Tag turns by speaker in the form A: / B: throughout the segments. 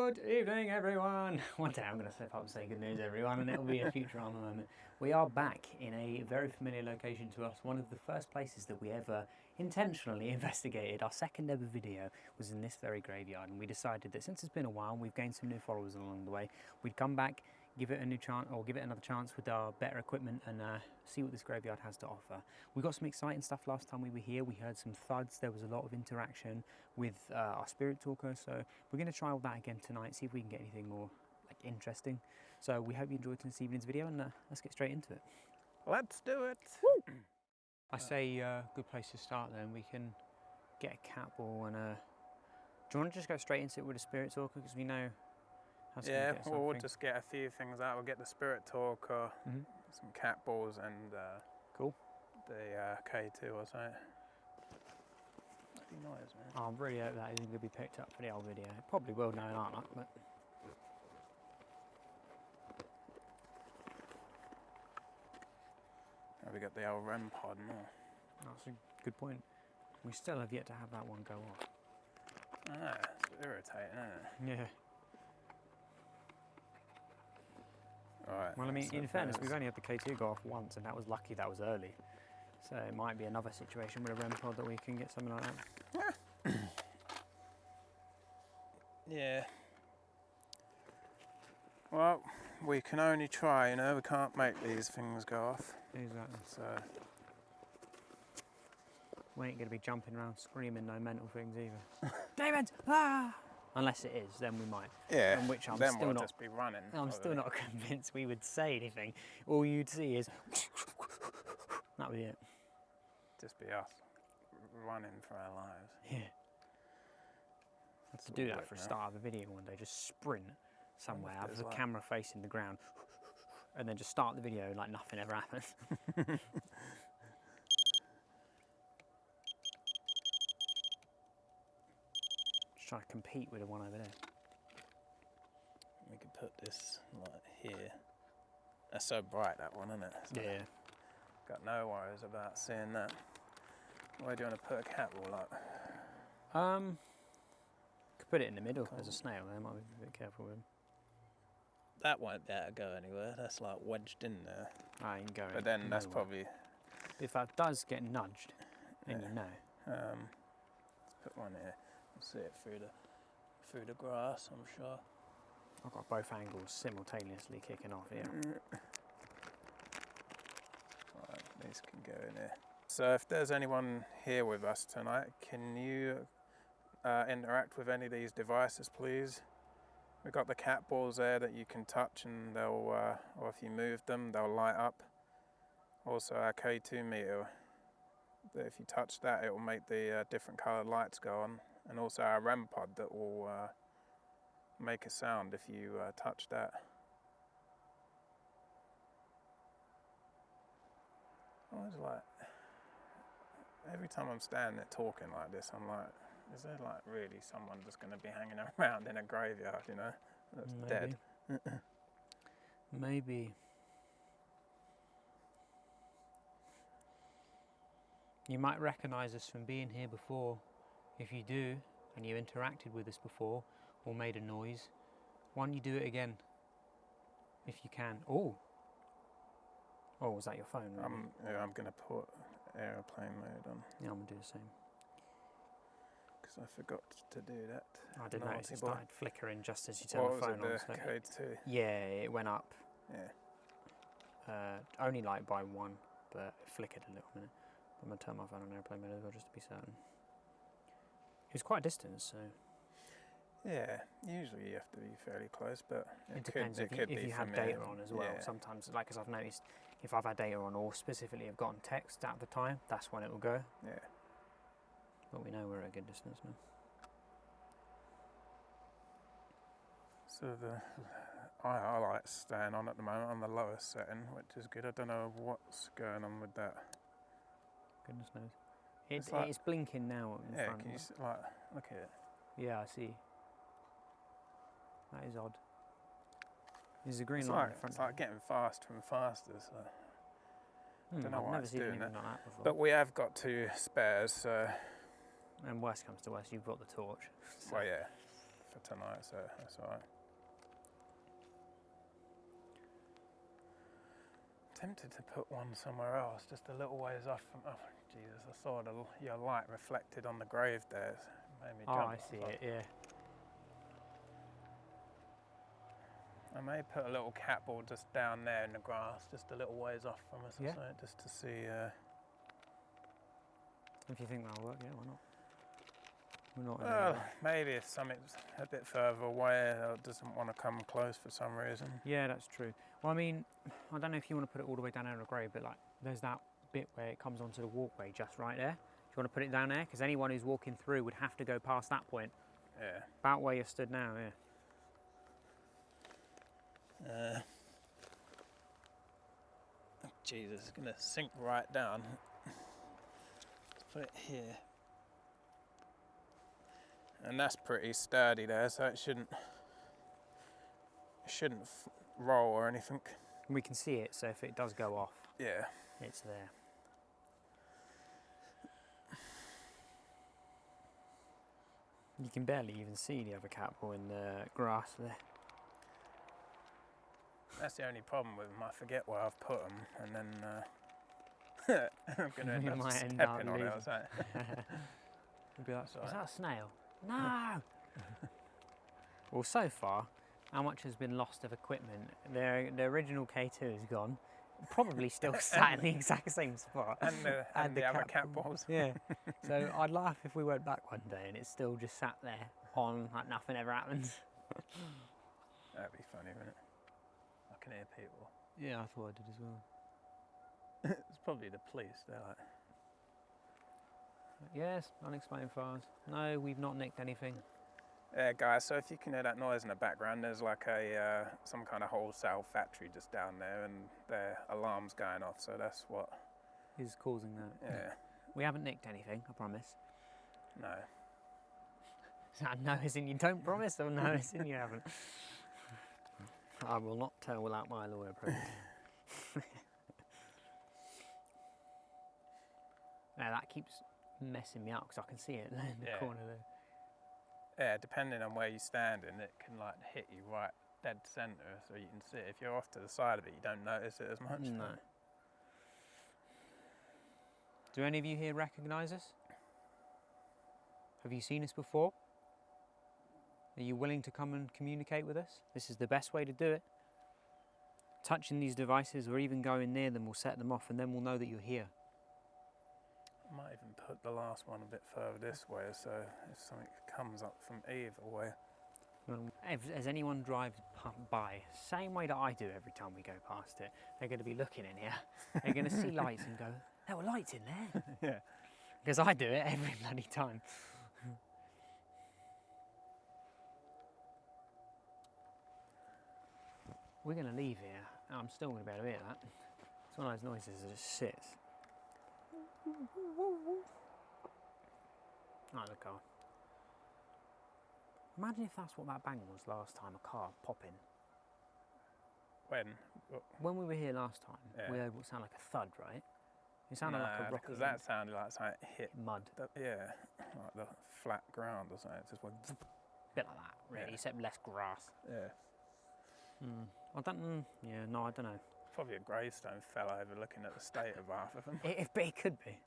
A: Good evening, everyone. One day I'm going to slip up and say good news, everyone, and it'll be a Futurama moment. We are back in a very familiar location to us. One of the first places that we ever intentionally investigated. Our second ever video was in this very graveyard, and we decided that since it's been a while, we've gained some new followers along the way. We'd come back, give it a new chance, or give it another chance with our better equipment, and see what this graveyard has to offer. We got some exciting stuff last time we were here. We heard some thuds. There was a lot of interaction with our spirit talker, so we're going to try all that again tonight, see if we can get anything more interesting. So we hope you enjoyed this evening's video, and let's get straight into it.
B: Let's do it.
A: Woo! I say good place to start then. We can get a cat ball and do you want to just go straight into it with a spirit talker, because we know how to
B: Yeah,
A: get
B: well, we'll just get a few things out. We'll get the spirit talker, some cat balls, and
A: cool.
B: The K2 or something. Bloody noise, man.
A: I really hope that isn't going to be picked up for the old video. It probably will now, aren't I? But
B: we got the old REM pod now.
A: That's a good point. We still have yet to have that one go off.
B: Ah, it's irritating, isn't it?
A: Yeah.
B: Alright.
A: Well, I mean, in fairness, we've only had the K2 go off once, and that was lucky that was early. So it might be another situation with a REM pod that we can get something like that.
B: Yeah. Well, we can only try, you know, we can't make these things go off.
A: Exactly.
B: So
A: we ain't going to be jumping around screaming no mental things either. David! Ah! Unless it is, then we might.
B: yeah,
A: in which I'm
B: then
A: still
B: we'll
A: not,
B: just be running.
A: I'm still not convinced we would say anything. All you'd see is that would be it.
B: Just be us running for our lives.
A: Yeah. To do that for a start of a video one day, just sprint somewhere, have the camera facing the ground, and then just start the video like nothing ever happens. Just trying to compete with the one over there.
B: We could put this like here. That's so bright, that one, isn't it? So
A: yeah.
B: Got no worries about seeing that. Where do you want to put a cat wall up?
A: Could put it in the middle as a snail. There, might be a bit careful with him.
B: That won't be able to go anywhere. That's like wedged in there.
A: I ain't going.
B: But then that's
A: nowhere.
B: probably.
A: If that does get nudged, then you know.
B: Let's put one here. We'll see it through the grass, I'm sure.
A: I've got both angles simultaneously kicking off here.
B: Right, these can go in here. So if there's anyone here with us tonight, can you interact with any of these devices, please? We've got the cat balls there that you can touch, and they'll, or if you move them, they'll light up. Also our K2 meter, that if you touch that, it will make the different coloured lights go on. And also our REM pod that will make a sound if you touch that. I was like, every time I'm standing there talking like this, I'm like, is there like really someone just going to be hanging around in a graveyard, you know, that's dead?
A: Maybe. You might recognise us from being here before. If you do, and you interacted with us before, or made a noise, why don't you do it again? If you can. Oh! Oh, was that your phone? Really?
B: I'm going to put airplane mode on.
A: Yeah, I'm going to do the same.
B: Because I forgot to do that.
A: I did notice it started flickering just as you
B: what
A: turned the phone on.
B: The K2?
A: Yeah, it went up.
B: Yeah.
A: Only like by one, but it flickered a little minute. I'm going to turn my phone on airplane mode as well, just to be certain. It was quite a distance, so.
B: Yeah, usually you have to be fairly close, but
A: it depends if you have data on as well. Yeah. Sometimes, like as I've noticed, if I've had data on, or specifically I've gotten text at the time, that's when it will go.
B: Yeah.
A: But we know we're at a good distance now.
B: So I like staying on at the moment on the lowest setting, which is good. I don't know what's going on with that.
A: Goodness knows. It's blinking now in front.
B: Yeah, can you look at it?
A: Yeah, I see. That is odd. There's a green light in front.
B: It's like getting faster and faster. So I don't know why it's doing that.
A: Like that before.
B: But we have got 2 spares, so.
A: And worst comes to worst, you've got the torch. So.
B: Well, yeah. for tonight, so that's all right. Tempted to put one somewhere else, just a little ways off from. Oh, Jesus! I saw your light reflected on the grave there. It made me
A: Oh,
B: jump.
A: I see it. Yeah.
B: I may put a little catboard just down there in the grass, just a little ways off from us,
A: Yeah.
B: or something, just to see.
A: If you think that'll work, yeah, why not? We're not.
B: Well, maybe if something's a bit further away that doesn't want to come close for some reason.
A: Yeah, that's true. Well, I mean, I don't know if you want to put it all the way down there in the grave, but like, there's that bit where it comes onto the walkway just right there. Do you want to put it down there? Because anyone who's walking through would have to go past that point.
B: Yeah.
A: About where you stood now, yeah.
B: Jesus, it's gonna sink right down. Let's put it here. And that's pretty sturdy there, so it shouldn't roll or anything.
A: We can see it, so if it does go off,
B: Yeah.
A: it's there. You can barely even see the other catball in the grass there.
B: That's the only problem with them. I forget where I've put them, and then I'm going to end
A: You
B: up
A: might end
B: stepping
A: up
B: on it.
A: losing.
B: Or something.
A: You'd be like,
B: That's
A: is
B: all right.
A: that a snail? No! Well, so far, how much has been lost of equipment? The original K2 is gone. Probably still sat in the exact same spot.
B: And the other cat balls.
A: Yeah. So I'd laugh if we went back one day and it's still just sat there on like nothing ever happens.
B: That'd be funny, wouldn't it? I can hear people.
A: Yeah, I thought I did as well.
B: It's probably the police. They're like,
A: Yes, unexplained fires. No, we've not nicked anything.
B: yeah, guys. So if you can hear that noise in the background, there's like a some kind of wholesale factory just down there, and their alarm's going off. So that's what.
A: Is causing that.
B: Yeah.
A: We haven't nicked anything, I promise.
B: No.
A: Is that no as in you don't promise or no as in you haven't? I will not tell without my lawyer present. Now that keeps messing me up because I can see it in the
B: Yeah.
A: corner there.
B: Yeah, depending on where you're standing, it can like hit you right dead centre, so you can see it. If you're off to the side of it, you don't notice it as much.
A: No. Do any of you here recognise us? Have you seen us before? Are you willing to come and communicate with us? This is the best way to do it. Touching these devices or even going near them will set them off, and then we'll know that you're here.
B: I might even put the last one a bit further this way, so if something comes up from either way.
A: As anyone drives by, same way that I do every time we go past it, they're going to be looking in here. They're going to see lights and go, there were lights in there.
B: Yeah.
A: Because I do it every bloody time. We're going to leave here. I'm still going to be able to hear that. It's one of those noises that just sits. Oh, the car. Imagine if that's what that bang was last time, a car popping. When we were here last time,
B: Yeah.
A: we heard what sounded like a thud, right? It sounded like a rocket.
B: because that sounded like something hit
A: mud.
B: yeah, like the flat ground or something. It just went.
A: Bit like that, really,
B: Yeah.
A: except less grass.
B: Yeah.
A: I don't. Yeah, no, I don't know.
B: Probably a gravestone fell over, looking at the state of half of them.
A: It could be.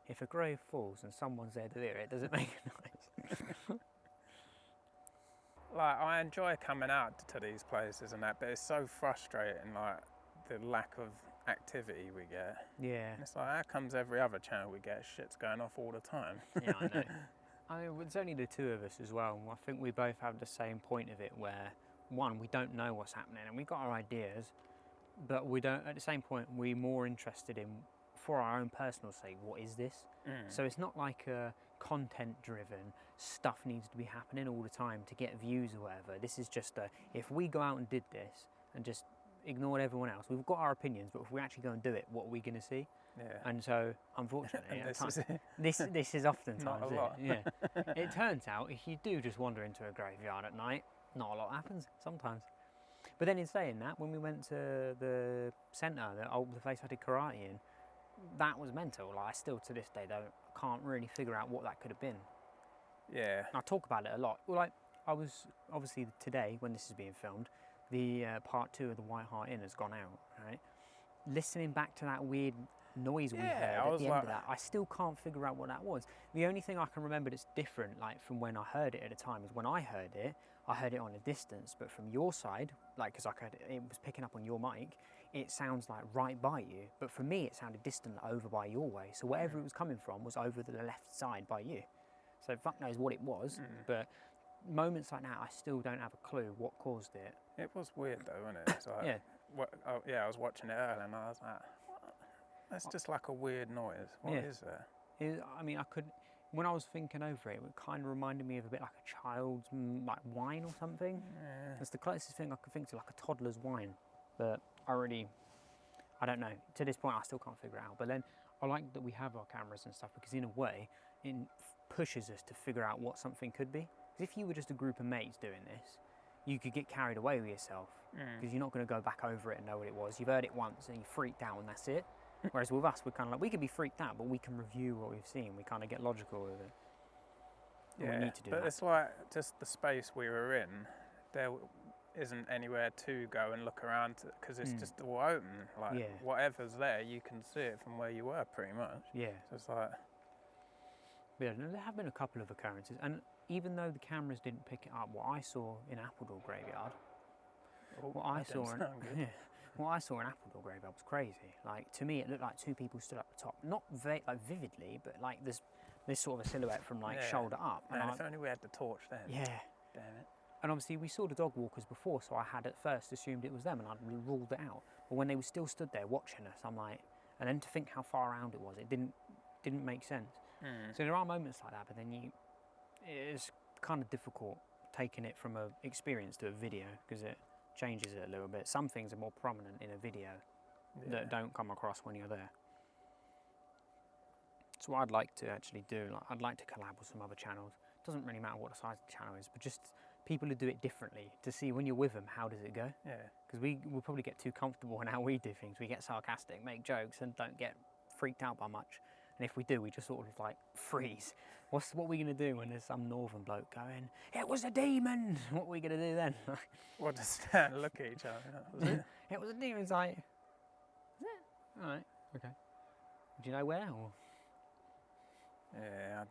A: If a grave falls and someone's there to hear it, does it make a noise?
B: Like, I enjoy coming out to these places and that, but it's so frustrating, like the lack of activity we get.
A: Yeah.
B: And it's like, how comes every other channel we get shit's going off all the time?
A: Yeah, I know. I mean, it's only the two of us as well. And I think we both have the same point of it where, one, we don't know what's happening and we've got our ideas, but we don't, at the same point, we're more interested in, for our own personal sake, what is this? So it's not like a content-driven, stuff needs to be happening all the time to get views or whatever. This is just if we go out and did this and just ignored everyone else, we've got our opinions, but if we actually go and do it, what are we going to see?
B: Yeah.
A: And so, unfortunately,
B: And
A: at times,
B: this
A: this is oftentimes
B: Not a
A: it.
B: lot.
A: Yeah. It turns out if you do just wander into a graveyard at night, not a lot happens sometimes. But then in saying that, when we went to the centre, the place I did karate in, that was mental. Like, I still to this day can't really figure out what that could have been.
B: Yeah.
A: And I talk about it a lot. Well, like, I was, obviously today, when this is being filmed, the part 2 of the White Hart Inn has gone out, right? Listening back to that weird noise we
B: Yeah,
A: heard
B: I
A: at
B: was
A: the end
B: like-
A: of that, I still can't figure out what that was. The only thing I can remember that's different, like from when I heard it at the time, is when I heard it on a distance, but from your side, like, because it was picking up on your mic, it sounds like right by you. But for me, it sounded distant, over by your way. So whatever it was coming from was over the left side by you. So fuck knows what it was, but moments like that, I still don't have a clue what caused it.
B: It was weird though, wasn't it? It's like,
A: Yeah.
B: I was watching it earlier and I was like, what? That's just like a weird noise. What is there?
A: I mean, when I was thinking over it, it kind of reminded me of a bit like a child's like whine or something.
B: Yeah.
A: That's the closest thing I could think to, like a toddler's whine. But I don't know. To this point, I still can't figure it out. But then I like that we have our cameras and stuff, because in a way, it pushes us to figure out what something could be. Because if you were just a group of mates doing this, you could get carried away with yourself, because you're not going to go back over it and know what it was. You've heard it once and you freaked out and that's it. Whereas with us, we're kind of like, we can be freaked out, but we can review what we've seen. We kind of get logical with it.
B: Yeah,
A: we need to do
B: but
A: that.
B: it's like just the space we were in, there isn't anywhere to go and look around, because it's just all open. Like, whatever's there, you can see it from where you were, pretty much.
A: Yeah.
B: So it's like...
A: Yeah, there have been a couple of occurrences, and even though the cameras didn't pick it up, what I saw in Appledore Graveyard, what I saw in Appledore Graveyard was crazy. Like, to me, it looked like two people stood up the top, not like vividly, but like this sort of a silhouette from like shoulder up.
B: Man, if only we had the torch then.
A: Yeah.
B: Damn it.
A: And obviously we saw the dog walkers before, so I had at first assumed it was them, and I'd ruled it out. But when they were still stood there watching us, I'm like, and then to think how far around it was, it didn't make sense. So there are moments like that, but then it's kind of difficult taking it from a experience to a video, because it changes it a little bit. Some things are more prominent in a video that don't come across when you're there. So what I'd like to actually do, like, I'd like to collab with some other channels. It doesn't really matter what the size of the channel is, but just people who do it differently, to see when you're with them, how does it go?
B: Yeah.
A: Because we'll probably get too comfortable in how we do things. We get sarcastic, make jokes, and don't get freaked out by much. And if we do, we just sort of like freeze. What are we going to do when there's some northern bloke going, "It was a demon"? What are we going to do then?
B: We'll just stand and look at each other. Was it?
A: It was a demon. It's like, is it? All right, okay. Do you know where? Or?
B: Yeah,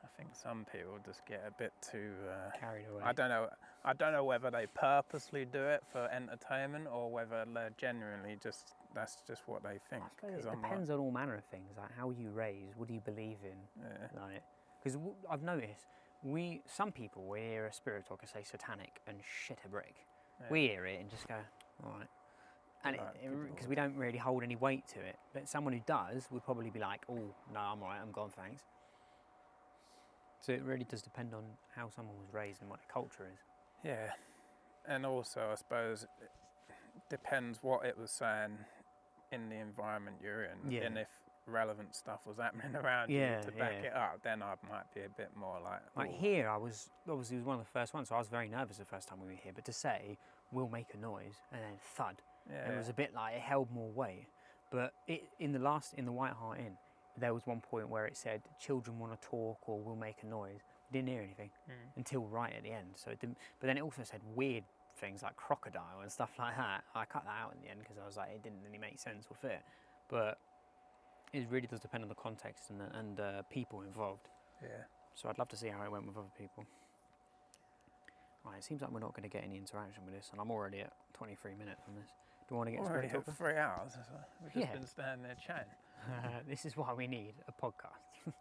B: I think some people just get a bit too
A: carried away.
B: I don't know whether they purposely do it for entertainment or whether they're genuinely just, that's just what they think.
A: I suppose it depends on all manner of things, like how you raised, what do you believe in, like, because I've noticed some people we hear a spirit talker say satanic and shit a brick. We hear it and just go, all right. And because we don't really hold any weight to it. But someone who does would probably be like, "Oh, no, I'm all right, I'm gone, thanks." So it really does depend on how someone was raised and what their culture is.
B: Yeah, and also I suppose it depends what it was saying in the environment you're in, and if relevant stuff was happening around you to back it up, then I might be a bit more like...
A: Like here, I was, obviously it was one of the first ones, so I was very nervous the first time we were here, but to say, "We'll make a noise," and then thud, it was a bit like, it held more weight. But in the White Hart Inn, there was one point where it said, "Children want to talk," or "We'll make a noise." We didn't hear anything until right at the end. So it didn't. But then it also said weird things like crocodile and stuff like that. I cut that out in the end because I was like, it didn't really make sense or fit. But it really does depend on the context and people involved. Yeah. So I'd love to see how it went with other people. Right, it seems like we're not going to get any interaction with this, and I'm already at 23 minutes on this. Do you want to get
B: already at 3 hours? We've just been standing there chatting.
A: This is why we need a podcast.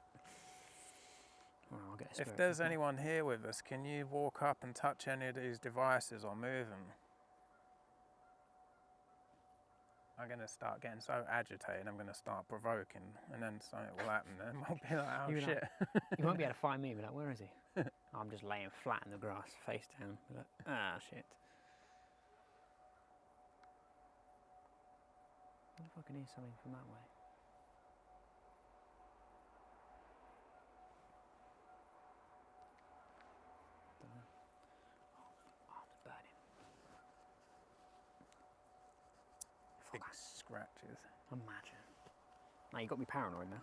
A: Well, I'll get
B: if there's anyone here with us, can you walk up and touch any of these devices or move them? I'm going to start getting so agitated, I'm going to start provoking, and then something will happen, and we'll be like, "Oh shit."
A: You won't be able to find me, but like, "Where is he?" I'm just laying flat in the grass, face down. Like, "Ah, shit." I wonder if I can hear something from that way. Don't know. Oh, it's burning.
B: Big scratches.
A: Imagine. Now, you got me paranoid now.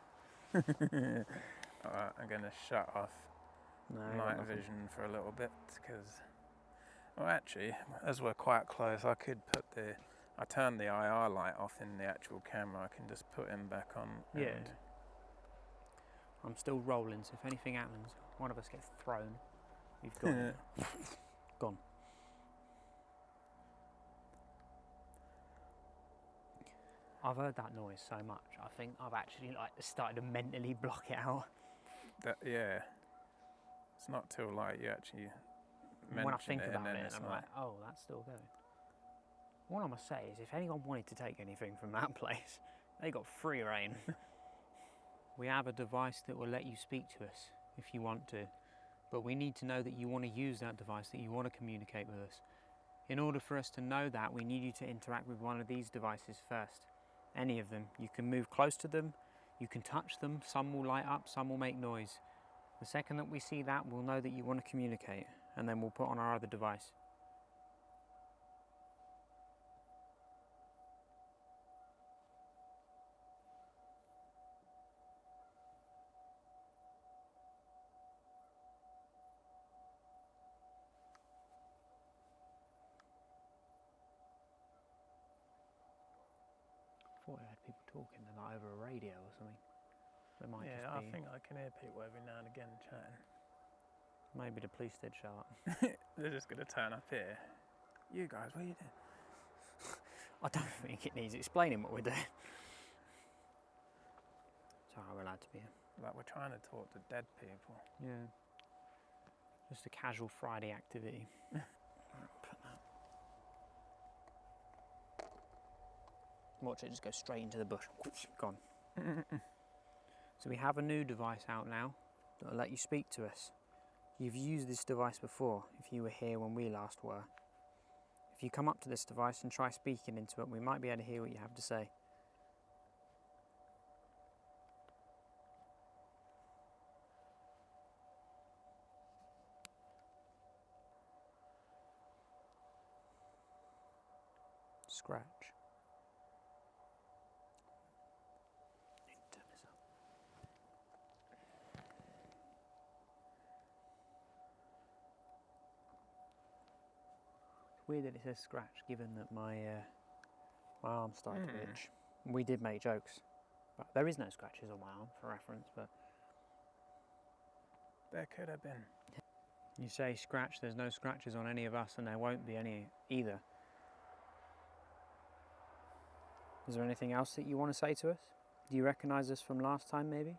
B: Alright, I'm going to shut off
A: No, I got
B: night
A: nothing.
B: vision for a little bit because, well, actually, as we're quite close, I turned the IR light off in the actual camera. I can just put him back on.
A: Yeah.
B: And
A: I'm still rolling, so if anything happens, one of us gets thrown, we've got it. Gone. I've heard that noise so much, I think I've actually started to mentally block it out.
B: yeah, it's not till you actually mention
A: When I think
B: it,
A: about
B: and then
A: it,
B: it's
A: I'm like, oh, that's still going. All I must say is, if anyone wanted to take anything from that place, they got free reign. We have a device that will let you speak to us if you want to, but we need to know that you want to use that device, that you want to communicate with us. In order for us to know that, we need you to interact with one of these devices first. Any of them. You can move close to them, you can touch them, some will light up, some will make noise. The second that we see that, we'll know that you want to communicate, and then we'll put on our other device. I thought I heard people talking over a radio or something. It might
B: yeah,
A: just
B: I
A: be.
B: think I can hear people every now and again chatting.
A: Maybe the police did show up.
B: They're just going to turn up here. You guys, what are you doing?
A: I don't think it needs explaining what we're doing. Sorry, we're allowed to be here.
B: Like we're trying to talk to dead people.
A: Yeah. Just a casual Friday activity. Watch it just go straight into the bush. Gone. So we have a new device out now that will let you speak to us. You've used this device before if you were here when we last were. If you come up to this device and try speaking into it, we might be able to hear what you have to say. Scratch. Need to turn this up. It's weird that it says scratch, given that my arm's starting to itch. We did make jokes, but there is no scratches on my arm for reference. But
B: There could have been.
A: you say scratch, there's no scratches on any of us, and there won't be any either. Is there anything else that you want to say to us? Do you recognise us from last time, maybe?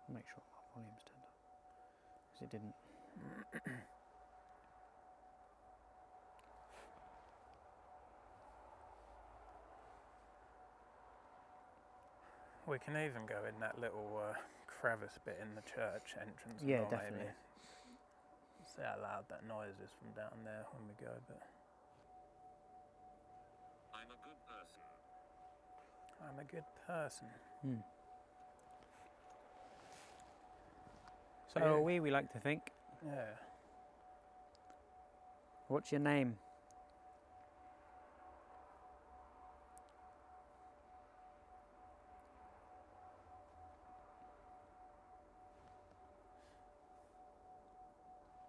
A: I'll make sure my volume's turned up, because it didn't.
B: We can even go in that little crevice bit in the church entrance.
A: Yeah,
B: as well,
A: definitely.
B: Maybe. See how loud that noise is from down there when we go, but
C: I'm a good person.
B: I'm a good person.
A: So
B: Yeah.
A: are we like to think.
B: Yeah.
A: What's your name?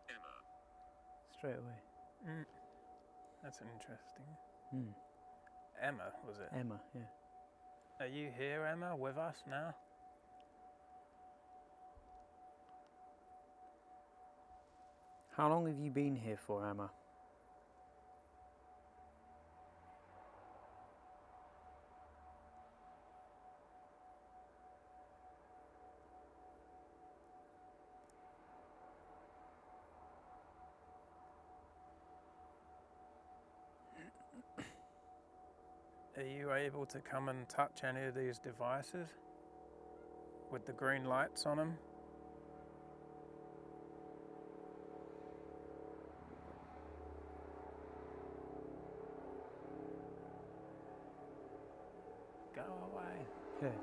C: Emma.
A: Straight away.
B: That's interesting.
A: Emma,
B: was it?
A: Emma, yeah.
B: Are you here, Emma, with us now?
A: How long have you been here for, Emma?
B: Are you able to come and touch any of these devices with the green lights on them? Go away.
A: Okay.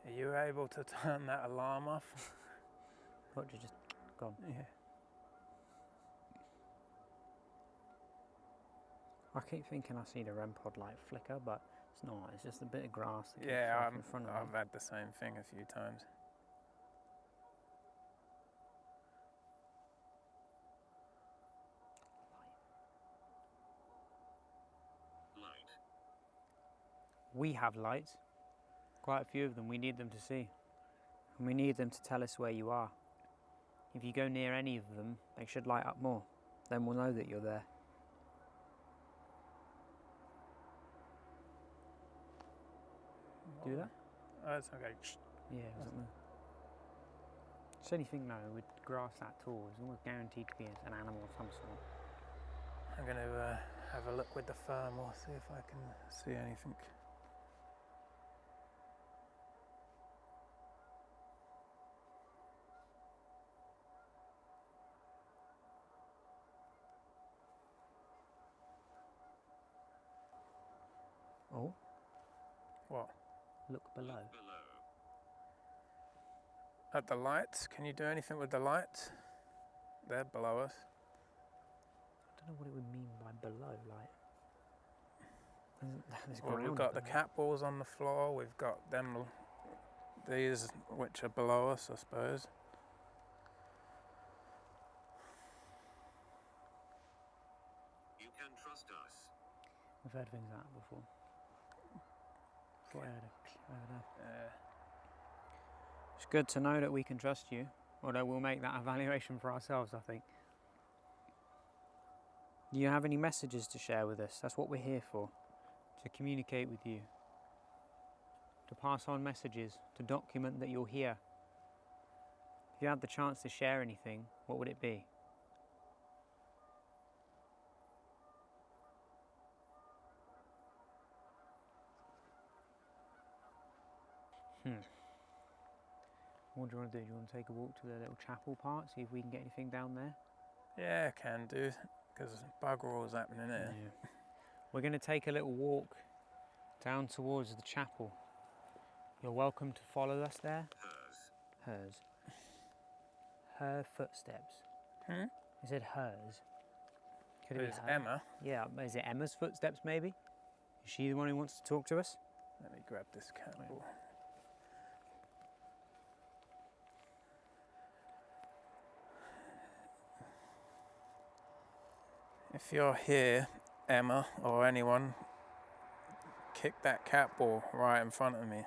B: Are you you able to turn that alarm off?
A: What, you just gone?
B: Yeah.
A: I keep thinking I see the REM pod light flicker, but it's not. It's just a bit of grass that keeps
B: Yeah,
A: in front of me.
B: I've had the same thing a few times.
A: We have lights, quite a few of them. We need them to see, and we need them to tell us where you are. If you go near any of them, they should light up more. Then we'll know that you're there. Do that?
B: Oh, it's okay.
A: Yeah, it doesn't move. It's anything though, with grass that tall, it's almost guaranteed to be an animal of some sort.
B: I'm going to have a look with the thermal, see if I can see anything.
A: Oh,
B: What?
A: look below.
B: At the lights? Can you do anything with the lights? They're below us.
A: I don't know what it would mean by below, like. There's
B: Well, we've
A: ground
B: got the
A: below.
B: cat balls on the floor, we've got them, these which are below us, I suppose.
C: You can trust us.
A: I've heard things like that before. Thought I heard it over there. It's good to know that we can trust you, although we'll make that evaluation for ourselves, I think. Do you have any messages to share with us? That's what we're here for, to communicate with you, to pass on messages, to document that you're here. If you had the chance to share anything, what would it be? What do you want to do? Do you want to take a walk to the little chapel part, see if we can get anything down there?
B: Yeah, can do, because bugger all's happening here.
A: Yeah. We're going to take a little walk down towards the chapel. You're welcome to follow us there. Hers. Her footsteps.
B: Hmm?
A: I said hers. Could it
B: Who's
A: be her?
B: Emma?
A: Yeah, is it Emma's footsteps maybe? Is she the one who wants to talk to us?
B: Let me grab this cat ball. If you're here, Emma, or anyone, kick that cat ball right in front of me.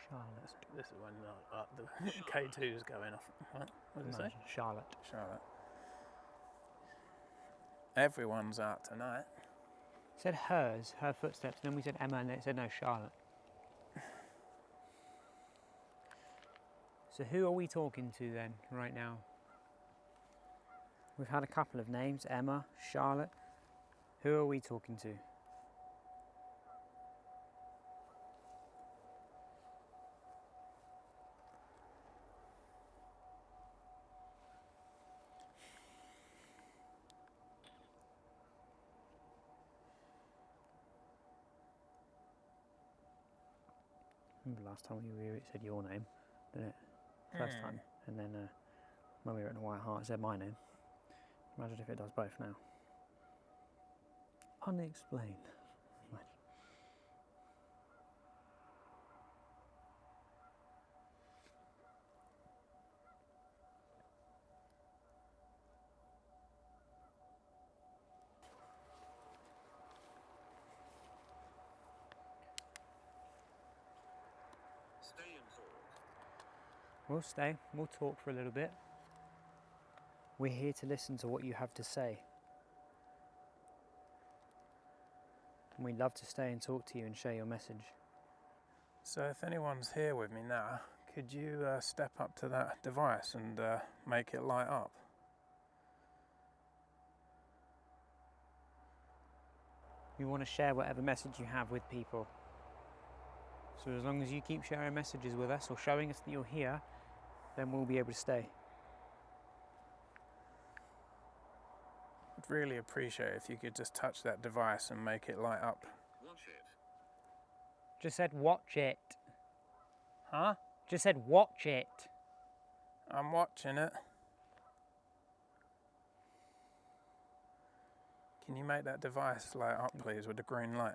A: Charlotte.
B: This is when the K2 is going off. What did it say?
A: Charlotte.
B: Charlotte. Everyone's out tonight.
A: It said hers, her footsteps, and then we said Emma, and then it said no, Charlotte. So who are we talking to then, right now? We've had a couple of names, Emma, Charlotte. Who are we talking to? Remember last time we were here, it said your name, didn't it? First time. And then when we were at the White Hart, it said my name. Imagine if it does both now. Unexplained.
C: Stay and talk.
A: We'll stay, we'll talk for a little bit. We're here to listen to what you have to say. And we'd love to stay and talk to you and share your message.
B: So if anyone's here with me now, could you step up to that device and make it light up?
A: We want to share whatever message you have with people. So as long as you keep sharing messages with us or showing us that you're here, then we'll be able to stay.
B: I'd really appreciate it if you could just touch that device and make it light up.
C: Watch it.
A: Just said watch it.
B: Huh?
A: Just said watch it.
B: I'm watching it. Can you make that device light up, please, with the green light?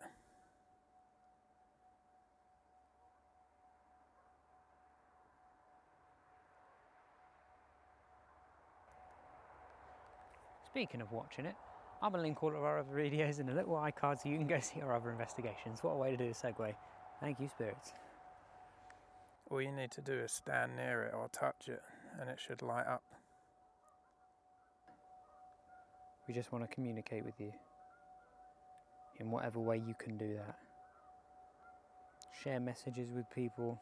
A: Speaking of watching it, I'm going to link all of our other videos in a little iCard so you can go see our other investigations. What a way to do a segue. Thank you, spirits.
B: All you need to do is stand near it or touch it, and it should light up.
A: We just want to communicate with you in whatever way you can do that. Share messages with people.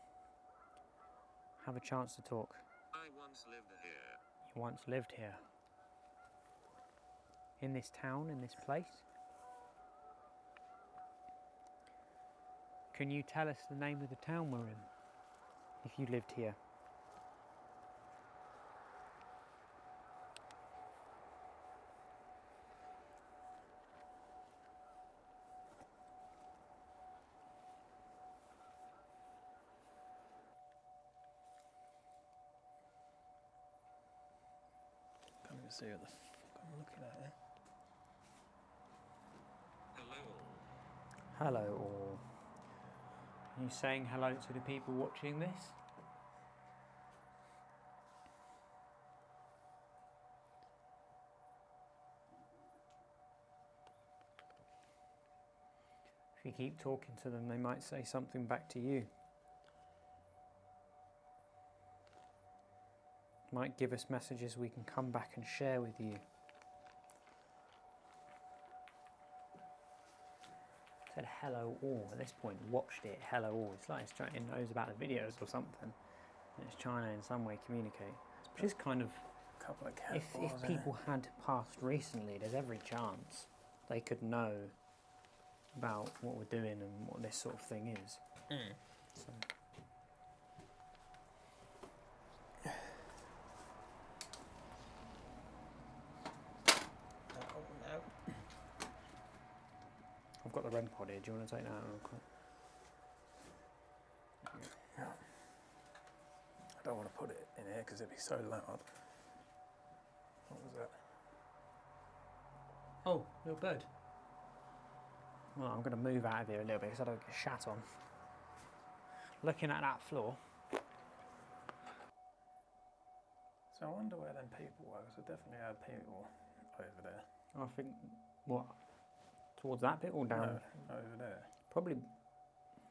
A: Have a chance to talk.
C: I once lived here.
A: You once lived here. In this town, in this place. Can you tell us the name of the town we're in? If you lived here.
B: Can't even see what the fuck I'm looking at here.
C: Hello.
A: Hello all. Are you saying hello to the people watching this? If you keep talking to them, they might say something back to you. Might give us messages we can come back and share with you. Said hello all. At this point, watched it, hello all. It's like it knows about the videos or something. And it's trying to in some way communicate. Which is kind of,
B: A couple of cat
A: if
B: balls in
A: people had passed recently, there's every chance they could know about what we're doing and what this sort of thing is.
B: it.
A: So.
B: Oh no.
A: I've got the REM pod here. Do you want to take that out real quick?
B: I don't want to put it in here because it'd be so loud. What was that?
A: Oh, little bird. Well, I'm going to move out of here a little bit because I don't get shat on. Looking at that floor.
B: So I wonder where them people were, because I definitely had people over there.
A: I think, what? Towards that bit or down?
B: No, over there.
A: Probably,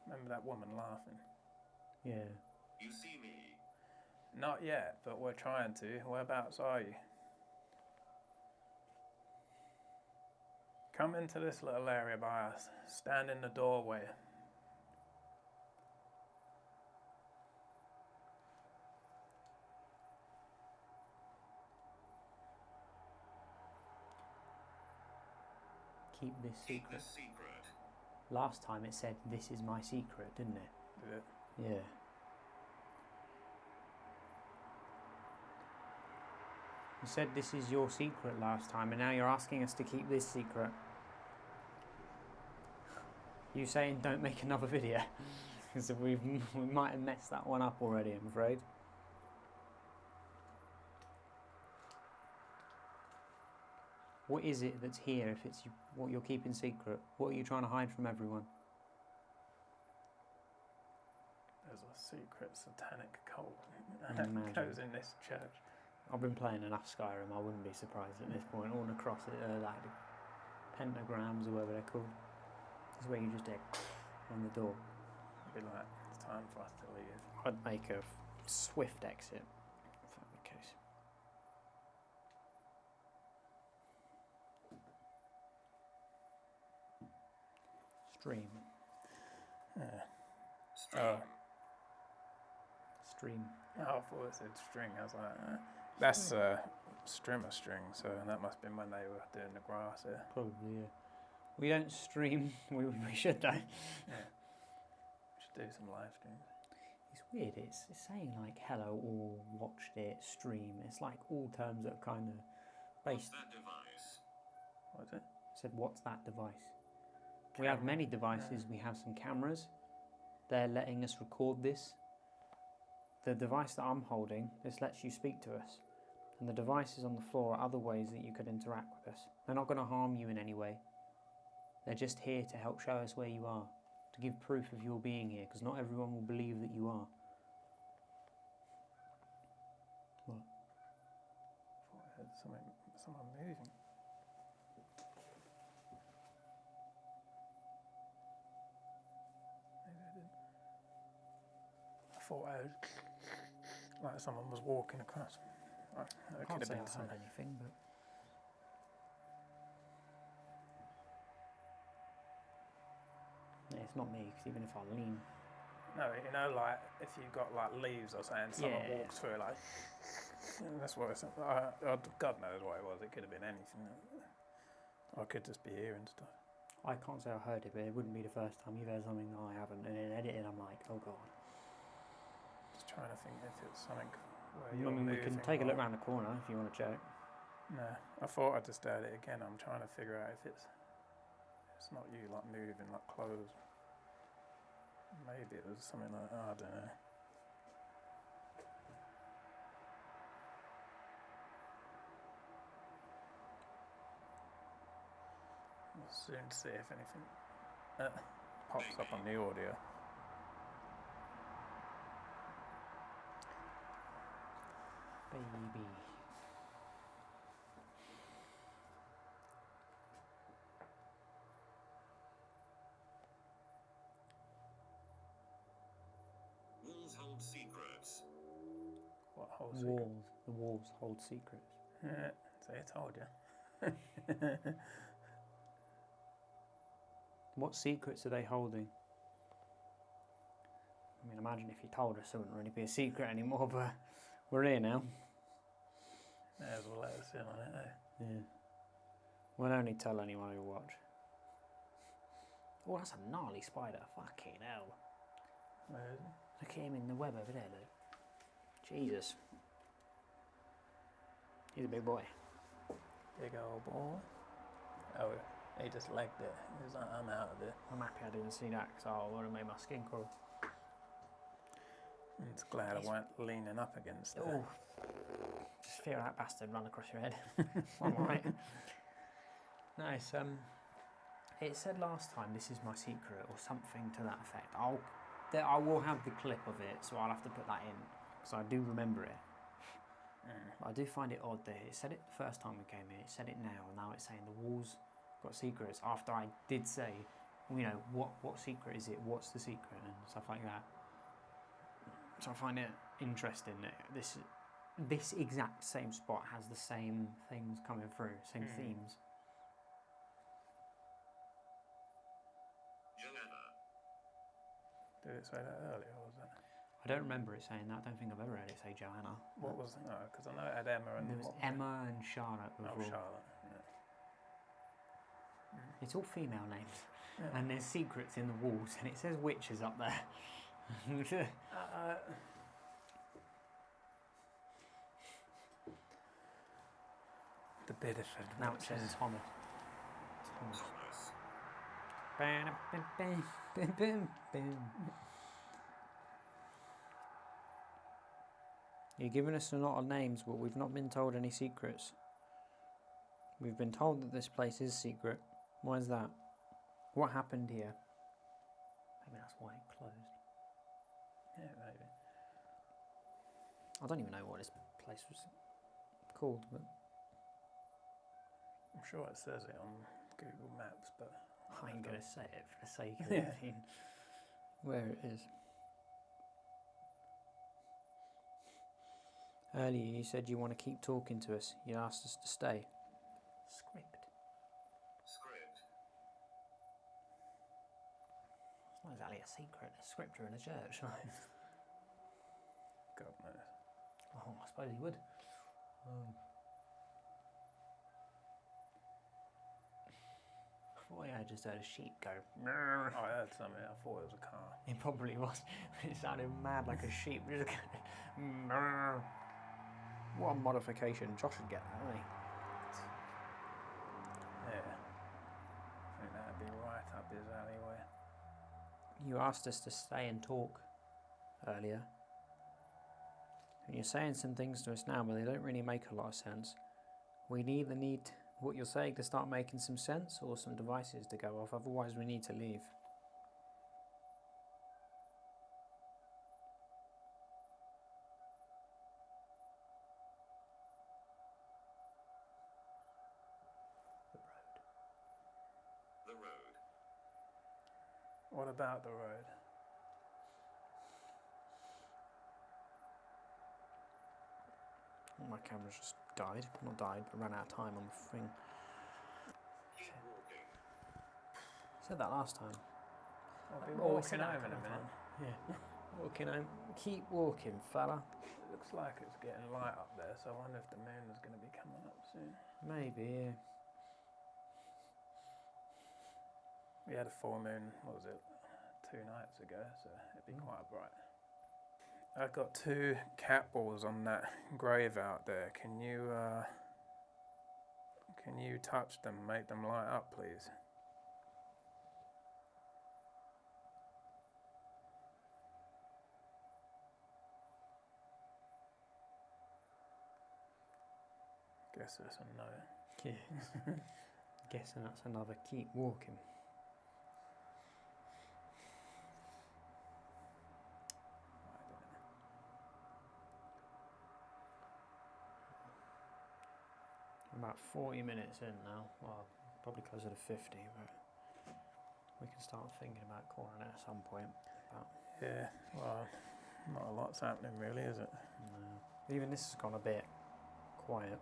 B: Remember that woman laughing?
A: yeah.
C: You see me?
B: Not yet, but we're trying to. Whereabouts are you? Come into this little area by us. Stand in the doorway.
A: Keep this
C: Keep
A: secret.
C: this secret.
A: Last time it said, "This is my secret," didn't it?
B: Did it?
A: Yeah. You said this is your secret last time, and now you're asking us to keep this secret. You saying don't make another video? Because we might have messed that one up already, I'm afraid. What is it that's here if it's what you're keeping secret? What are you trying to hide from everyone?
B: There's a secret satanic cult
A: I
B: and it
A: imagine.
B: goes in this church.
A: I've been playing enough Skyrim, I wouldn't be surprised at this point. All across it, like pentagrams or whatever they're called. This is where you just hear on the door.
B: Be like, it's time for us to leave.
A: I'd make a swift exit if that were the case. Stream.
B: Yeah.
C: Stream.
B: Oh,
A: Stream.
B: I thought it said string. I was like, that's strimmer string, so that must have been when they were doing the grass here.
A: Probably, yeah. We don't stream. We should though.
B: We Just do some live streams.
A: It's weird. It's saying like hello or watched it, stream. It's like all terms that are kind of
C: What's
A: based.
C: that device?
B: What is it?
A: Said, what's that device? We have many devices. We have some cameras. They're letting us record this. The device that I'm holding, this lets you speak to us. And the devices on the floor are other ways that you could interact with us. They're not going to harm you in any way. They're just here to help show us where you are, to give proof of your being here, because not everyone will believe that you are. What?
B: I thought I heard someone moving. Maybe I didn't. I thought I heard like someone was walking across. Oh,
A: I can't say I heard anything, but... Yeah, it's not me, because even if I lean...
B: No, you know, like if you got like leaves or something, someone
A: Yeah.
B: walks through it, like that's what it's. God knows what it was. It could have been anything. I could just be hearing stuff.
A: I can't say I heard it, but it wouldn't be the first time you've heard something that I haven't. And in editing, I'm like, oh god.
B: Just trying to think if it's something where
A: I
B: you're
A: mean, we can
B: moving
A: take a look
B: or-
A: around the corner if you want to check.
B: No, I thought I just heard it again. I'm trying to figure out if it's not you like moving like clothes. Maybe it was something like I don't know. We'll soon see if anything pops up on the audio.
A: Baby.
C: Walls hold secrets.
B: What whole secret?
A: Walls. The walls hold secrets.
B: Yeah, see, I told you.
A: What secrets are they holding? I mean, imagine if you told us, it wouldn't really be a secret anymore, but we're here now.
B: May as well let us in on it, eh?
A: Yeah. We'll only tell anyone who watch. Oh, that's a gnarly spider. Fucking hell.
B: Where is it?
A: Look at him in the web over there, look. Jesus. He's a big boy.
B: Big old boy. Oh, he just legged it. He was like, I'm out of it.
A: I'm happy I didn't see that, because I would have made my skin crawl.
B: I'm just glad I weren't leaning up against it.
A: Oh. Just feel that bastard run across your head. I'm alright. No, it said last time, this is my secret, or something to that effect. I will have the clip of it, so I'll have to put that in, because I do remember it. But I do find it odd that it said it the first time we came here, it said it now, and now it's saying the walls got secrets, after I did say, you know, what secret is it, what's the secret, and stuff like that. So I find it interesting that this exact same spot has the same things coming through, same themes.
C: Joanna.
B: Did it say that earlier, or was that?
A: I don't remember it saying that. I don't think I've ever heard it say Joanna.
B: What was it? No, because I know it had Emma and...
A: There was
B: what
A: Emma and Charlotte
B: Oh,
A: before.
B: Charlotte. Yeah.
A: It's all female names.
B: Yeah.
A: And there's secrets in the walls, and it says witches up there.
B: The Bideford.
A: Now it says Thomas. Thomas. You're giving us a lot of names, but we've not been told any secrets. We've been told that this place is secret. Why is that? What happened here? Maybe that's why it closed.
B: Yeah, maybe.
A: I don't even know what this place was called, but
B: I'm sure it says it on Google Maps, but
A: I ain't gonna say it for the sake of
B: Yeah.
A: it being where it is. Earlier you said you want to keep talking to us. You asked us to stay. Script.
C: Script.
A: It's not exactly a secret. There's scripture in a church.
B: God knows.
A: Oh, I suppose he would. I thought think I just heard a sheep go.
B: Oh, I heard something. I thought it was a car.
A: It probably was. It sounded mad like a sheep. What a modification. Josh would get that, wouldn't he?
B: Yeah. I think that'd be right up his alleyway.
A: You asked us to stay and talk earlier. And you're saying some things to us now, but they don't really make a lot of sense. We either need what you're saying to start making some sense or some devices to go off, otherwise we need to leave.
C: The road.
B: What about the road?
A: My camera's just died. Not died, but ran out of time on the thing.
C: Keep walking.
A: Said that last time.
B: I'll be
A: Oh, we
B: walking
A: said that
B: home in a
A: couple of
B: minute.
A: times. Yeah. Walking home. Keep walking, fella.
B: It looks like it's getting light up there, so I wonder if the moon is going to be coming up soon.
A: Maybe, yeah.
B: We had a full moon, what was it, 2 nights ago, so it'd be quite bright. I've got 2 cat balls on that grave out there. Can you touch them, make them light up, please? Guess that's a no.
A: Yeah. Guessing that's another keep walking. About 40 minutes in now. Well, probably closer to 50, but we can start thinking about calling it at some point. But
B: Yeah, well, not a lot's happening really, is it?
A: no. Even this has gone a bit quiet.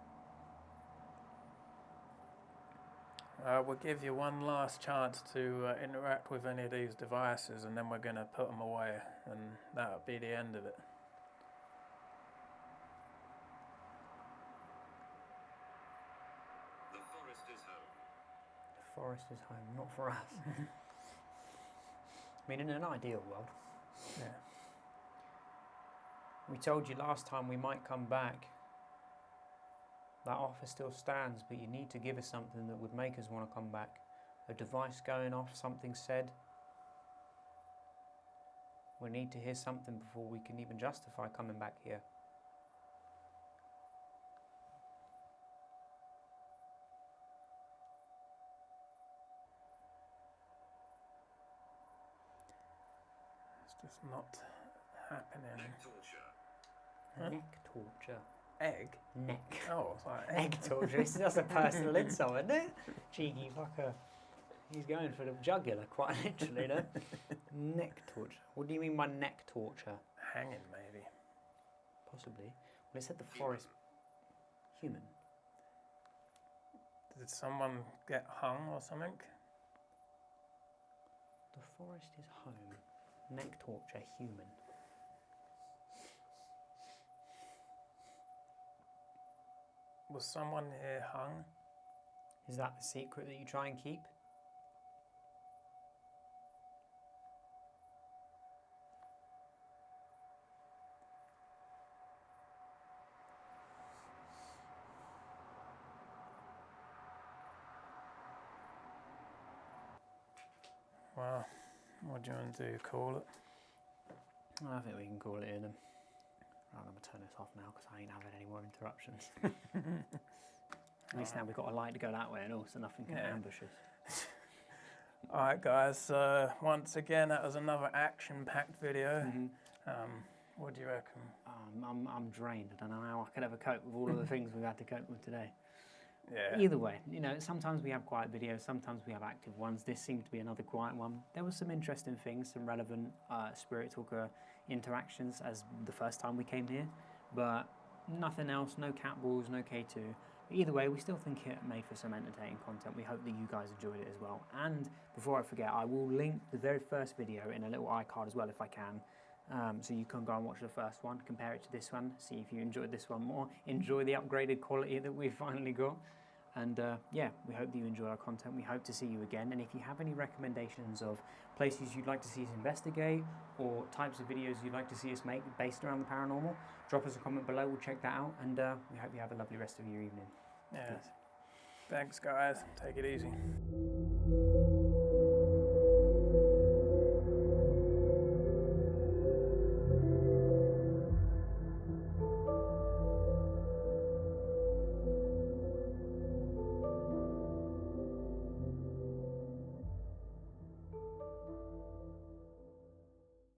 B: We'll give you one last chance to interact with any of these devices, and then we're going to put them away, and that'll be the end of it.
C: The forest is home.
A: The forest is home, not for us. I mean, in an ideal world.
B: Yeah.
A: We told you last time we might come back. That offer still stands, but you need to give us something that would make us want to come back. A device going off, something said. We need to hear something before we can even justify coming back here.
B: It's just not happening.
C: Neck torture.
B: Huh?
A: Neck torture.
B: Egg?
A: Neck.
B: Oh, it's like
A: Egg torture. That's a personal insult, isn't it? Cheeky fucker. He's going for the jugular, quite literally, no? Neck torture. What do you mean by neck torture?
B: Hanging, maybe.
A: Possibly. Well, it said the forest. Human.
B: Did someone get hung or something?
A: The forest is home. Neck torture, human.
B: Was someone here hung?
A: Is that the secret that you try and keep?
B: Well, what do you want to do? Call it?
A: I think we can call it in. Right, I'm going to turn this off now because I ain't having any more interruptions. At least now we've got a light to go that way and also nothing can
B: Yeah.
A: ambush us.
B: Alright guys, once again that was another action-packed video. What do you reckon?
A: I'm drained. I don't know how I could ever cope with all of the things we've had to cope with today.
B: Yeah.
A: Either way, you know, sometimes we have quiet videos, sometimes we have active ones. This seemed to be another quiet one. There were some interesting things, some relevant Spirit Talker interactions as the first time we came here, but nothing else, no cat balls, no K2. Either way, we still think it made for some entertaining content. We hope that you guys enjoyed it as well. And before I forget, I will link the very first video in a little iCard as well if I can. So you can go and watch the first one, compare it to this one, see if you enjoyed this one more, enjoy the upgraded quality that we've finally got. And yeah, we hope that you enjoy our content. We hope to see you again. And if you have any recommendations of places you'd like to see us investigate or types of videos you'd like to see us make based around the paranormal, drop us a comment below. We'll check that out. And we hope you have a lovely rest of your evening.
B: Yeah.
A: Peace.
B: Thanks, guys. Take it easy.